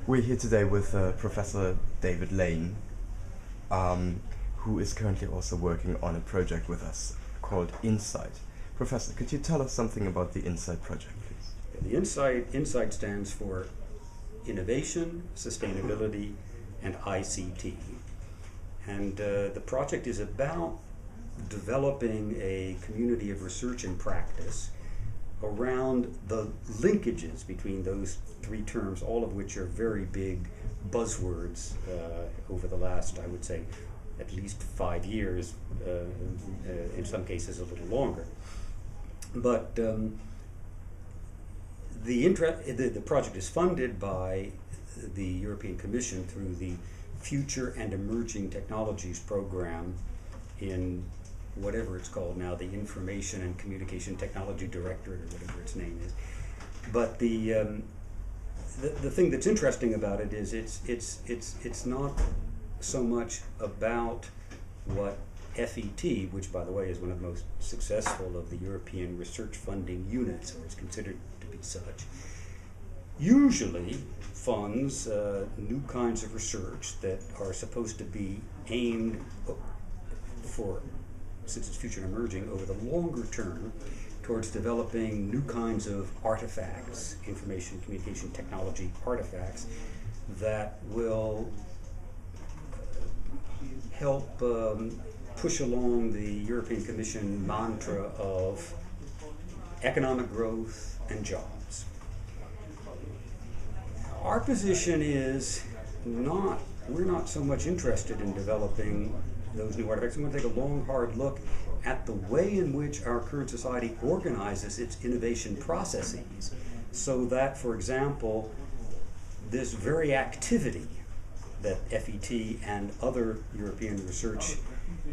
We're here today with Professor David Lane, who is currently also working on a project with us called INSITE. Professor, could you tell us something about the INSITE project, please? The INSITE stands for Innovation, Sustainability, and ICT. And the project is about developing a community of research and practice around the linkages between those three terms, all of which are very big buzzwords over the last, I would say, at least 5 years, in some cases a little longer. But the project is funded by the European Commission through the Future and Emerging Technologies Program in whatever it's called now, the Information and Communication Technology Directorate, or whatever its name is. But the thing that's interesting about it is it's not so much about what FET, which by the way is one of the most successful of the European research funding units, or is considered to be such, usually funds new kinds of research that are supposed to be aimed for, since it's future and emerging, over the longer term towards developing new kinds of artifacts, information communication technology artifacts, that will help push along the European Commission mantra of economic growth and jobs. Our position is we're not so much interested in developing those new artifacts. We want to take a long, hard look at the way in which our current society organizes its innovation processes, so that, for example, this very activity that FET and other European research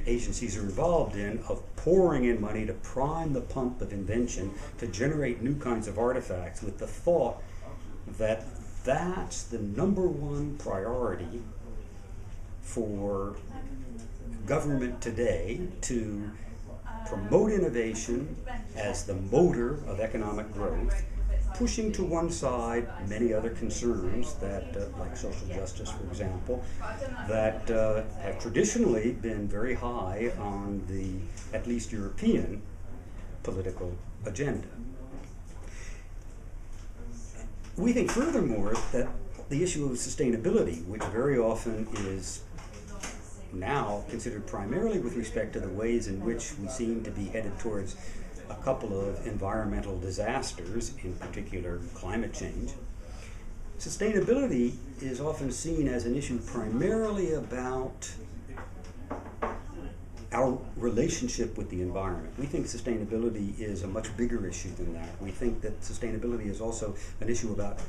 agencies are involved in, of pouring in money to prime the pump of invention to generate new kinds of artifacts, with the thought that that's the number one priority for government today, to promote innovation as the motor of economic growth, pushing to one side many other concerns that, like social justice, for example, that have traditionally been very high on the, at least European, political agenda. We think furthermore that the issue of sustainability, which very often is now considered primarily with respect to the ways in which we seem to be headed towards a couple of environmental disasters, in particular climate change. Sustainability is often seen as an issue primarily about our relationship with the environment. We think sustainability is a much bigger issue than that. We think that sustainability is also an issue about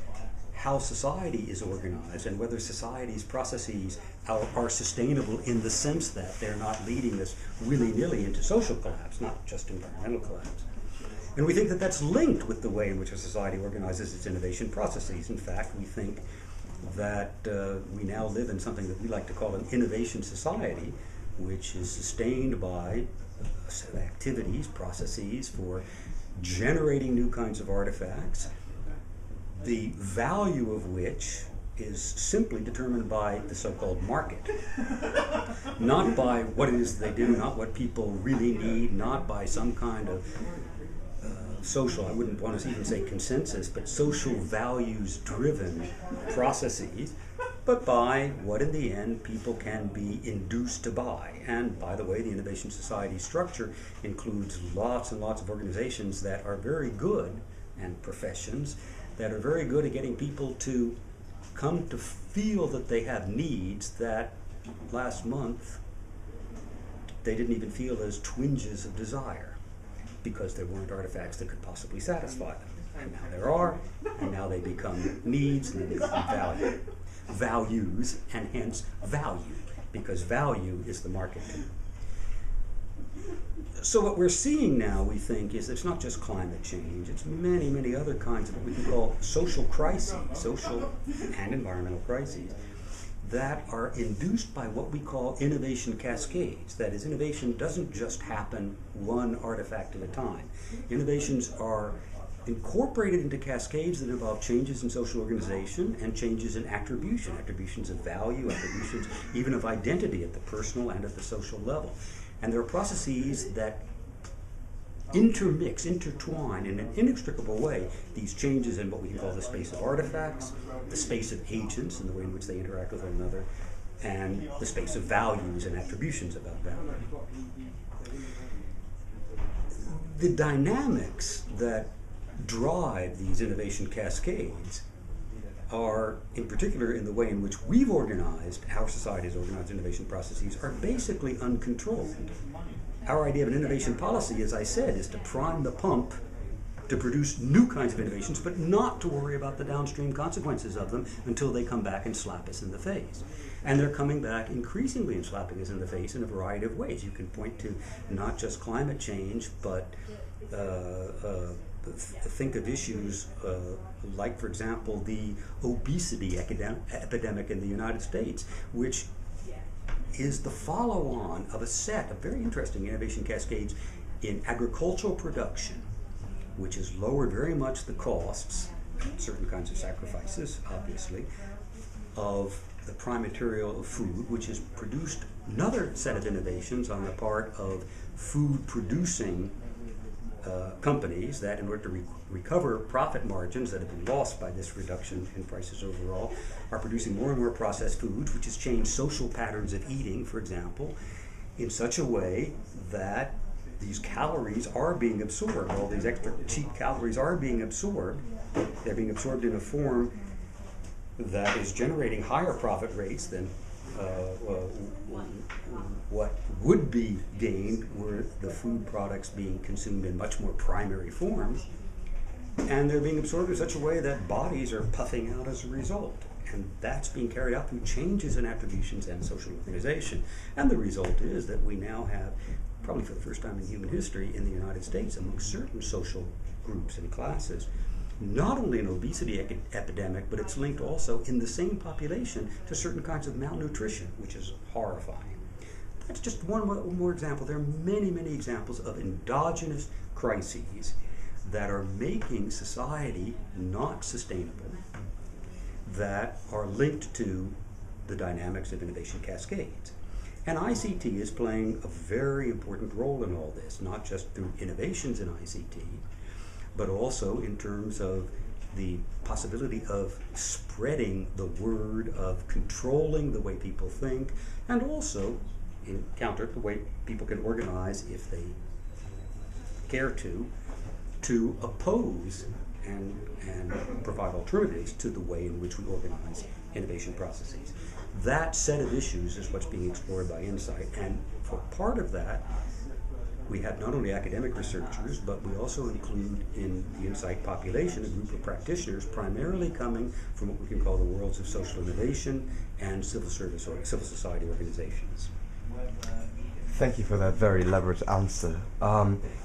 how society is organized and whether society's processes are sustainable in the sense that they're not leading us willy-nilly into social collapse, not just environmental collapse. And we think that that's linked with the way in which a society organizes its innovation processes. In fact, we think that we now live in something that we like to call an innovation society, which is sustained by a set of activities, processes for generating new kinds of artifacts, the value of which is simply determined by the so-called market. Not by what it is they do, not what people really need, not by some kind of social, I wouldn't want to even say consensus, but social values-driven processes, but by what in the end people can be induced to buy. And by the way, the Innovation Society structure includes lots and lots of organizations that are very good, and professions that are very good at getting people to come to feel that they have needs that last month they didn't even feel as twinges of desire, because there weren't artifacts that could possibly satisfy them. And now there are, and now they become needs, and then they become values, and hence value, because value is the market. So what we're seeing now, we think, is it's not just climate change, it's many, many other kinds of what we can call social crises, social and environmental crises, that are induced by what we call innovation cascades. That is, innovation doesn't just happen one artifact at a time. Innovations are incorporated into cascades that involve changes in social organization and changes in attributions of value, attributions even of identity at the personal and at the social level. And there are processes that intertwine in an inextricable way these changes in what we can call the space of artifacts, the space of agents and the way in which they interact with one another, and the space of values and attributions about value. The dynamics that drive these innovation cascades are, in particular in the way in which we've organized, our society has organized innovation processes, are basically uncontrolled. Our idea of an innovation policy, as I said, is to prime the pump to produce new kinds of innovations, but not to worry about the downstream consequences of them until they come back and slap us in the face. And they're coming back increasingly and slapping us in the face in a variety of ways. You can point to not just climate change, but think of issues like, for example, the obesity epidemic in the United States, which is the follow-on of a set of very interesting innovation cascades in agricultural production, which has lowered very much the costs, certain kinds of sacrifices, obviously, of the prime material of food, which has produced another set of innovations on the part of food-producing companies that, in order to recover profit margins that have been lost by this reduction in prices overall, are producing more and more processed foods, which has changed social patterns of eating, for example, in such a way that these calories are being absorbed. All these extra cheap calories are being absorbed. They're being absorbed in a form that is generating higher profit rates than what would be gained were the food products being consumed in much more primary forms, and they're being absorbed in such a way that bodies are puffing out as a result. And that's being carried out through changes in attributions and social organization. And the result is that we now have, probably for the first time in human history in the United States, among certain social groups and classes, not only an obesity epidemic, but it's linked also in the same population to certain kinds of malnutrition, which is horrifying. That's just one more example. There are many, many examples of endogenous crises that are making society not sustainable, that are linked to the dynamics of innovation cascades. And ICT is playing a very important role in all this, not just through innovations in ICT, but also in terms of the possibility of spreading the word, of controlling the way people think, and also in counter the way people can organize, if they care to oppose and provide alternatives to the way in which we organize innovation processes. That set of issues is what's being explored by INSITE, and for part of that, we have not only academic researchers, but we also include in the INSITE population a group of practitioners primarily coming from what we can call the worlds of social innovation and civil society organizations. Thank you for that very elaborate answer.